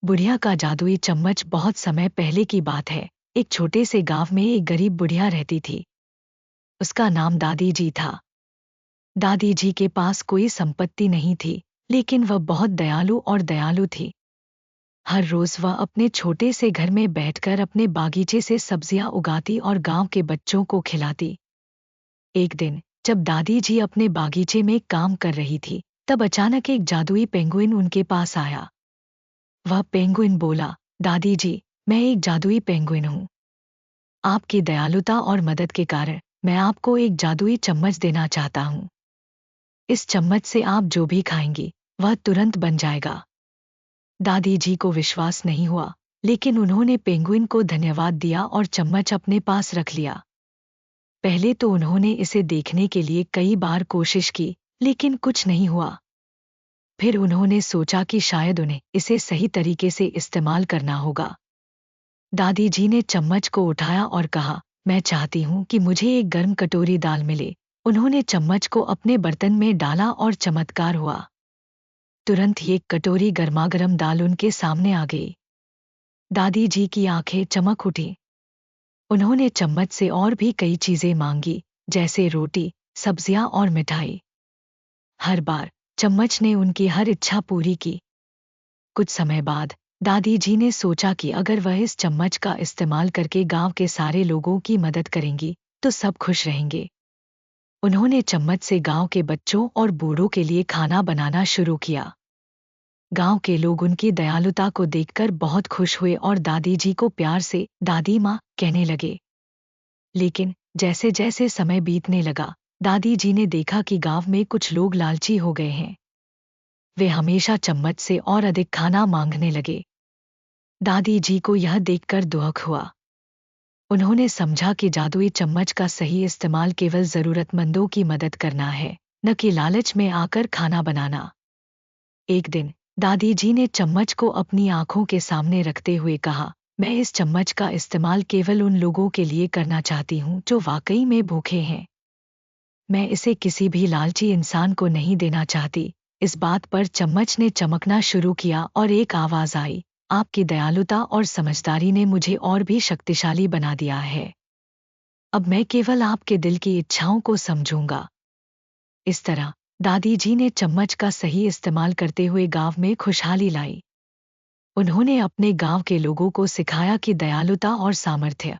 बुढ़िया का जादुई चम्मच। बहुत समय पहले की बात है। एक छोटे से गांव में एक गरीब बुढ़िया रहती थी। उसका नाम दादी जी था। दादी जी के पास कोई संपत्ति नहीं थी, लेकिन वह बहुत दयालु थी। हर रोज वह अपने छोटे से घर में बैठकर अपने बागीचे से सब्जियां उगाती और गांव के बच्चों को खिलाती। एक दिन जब दादी जी अपने बागीचे में काम कर रही थी, तब अचानक एक जादुई पेंगुइन उनके पास आया। वह पेंगुइन बोला, दादी जी, मैं एक जादुई पेंगुइन हूँ। आपकी दयालुता और मदद के कारण मैं आपको एक जादुई चम्मच देना चाहता हूँ। इस चम्मच से आप जो भी खाएंगी वह तुरंत बन जाएगा। दादी जी को विश्वास नहीं हुआ, लेकिन उन्होंने पेंगुइन को धन्यवाद दिया और चम्मच अपने पास रख लिया। पहले तो उन्होंने इसे देखने के लिए कई बार कोशिश की, लेकिन कुछ नहीं हुआ। फिर उन्होंने सोचा कि शायद उन्हें इसे सही तरीके से इस्तेमाल करना होगा। दादी जी ने चम्मच को उठाया और कहा, मैं चाहती हूँ कि मुझे एक गर्म कटोरी दाल मिले। उन्होंने चम्मच को अपने बर्तन में डाला और चमत्कार हुआ। तुरंत ही एक कटोरी गर्मागर्म दाल उनके सामने आ गई। दादी जी की आंखें चमक उठी। उन्होंने चम्मच से और भी कई चीजें मांगी, जैसे रोटी, सब्जियां और मिठाई। हर बार चम्मच ने उनकी हर इच्छा पूरी की। कुछ समय बाद दादी जी ने सोचा कि अगर वह इस चम्मच का इस्तेमाल करके गांव के सारे लोगों की मदद करेंगी, तो सब खुश रहेंगे। उन्होंने चम्मच से गांव के बच्चों और बूढ़ों के लिए खाना बनाना शुरू किया। गांव के लोग उनकी दयालुता को देखकर बहुत खुश हुए और दादी जी को प्यार से दादी माँ कहने लगे। लेकिन जैसे जैसे समय बीतने लगा, दादी जी ने देखा कि गांव में कुछ लोग लालची हो गए हैं। वे हमेशा चम्मच से और अधिक खाना मांगने लगे। दादी जी को यह देखकर दुख हुआ। उन्होंने समझा कि जादुई चम्मच का सही इस्तेमाल केवल जरूरतमंदों की मदद करना है, न कि लालच में आकर खाना बनाना। एक दिन दादी जी ने चम्मच को अपनी आंखों के सामने रखते हुए कहा, मैं इस चम्मच का इस्तेमाल केवल उन लोगों के लिए करना चाहती हूँ जो वाकई में भूखे हैं। मैं इसे किसी भी लालची इंसान को नहीं देना चाहती। इस बात पर चम्मच ने चमकना शुरू किया और एक आवाज आई, आपकी दयालुता और समझदारी ने मुझे और भी शक्तिशाली बना दिया है। अब मैं केवल आपके दिल की इच्छाओं को समझूंगा। इस तरह दादी जी ने चम्मच का सही इस्तेमाल करते हुए गांव में खुशहाली लाई। उन्होंने अपने गांव के लोगों को सिखाया कि दयालुता और सामर्थ्य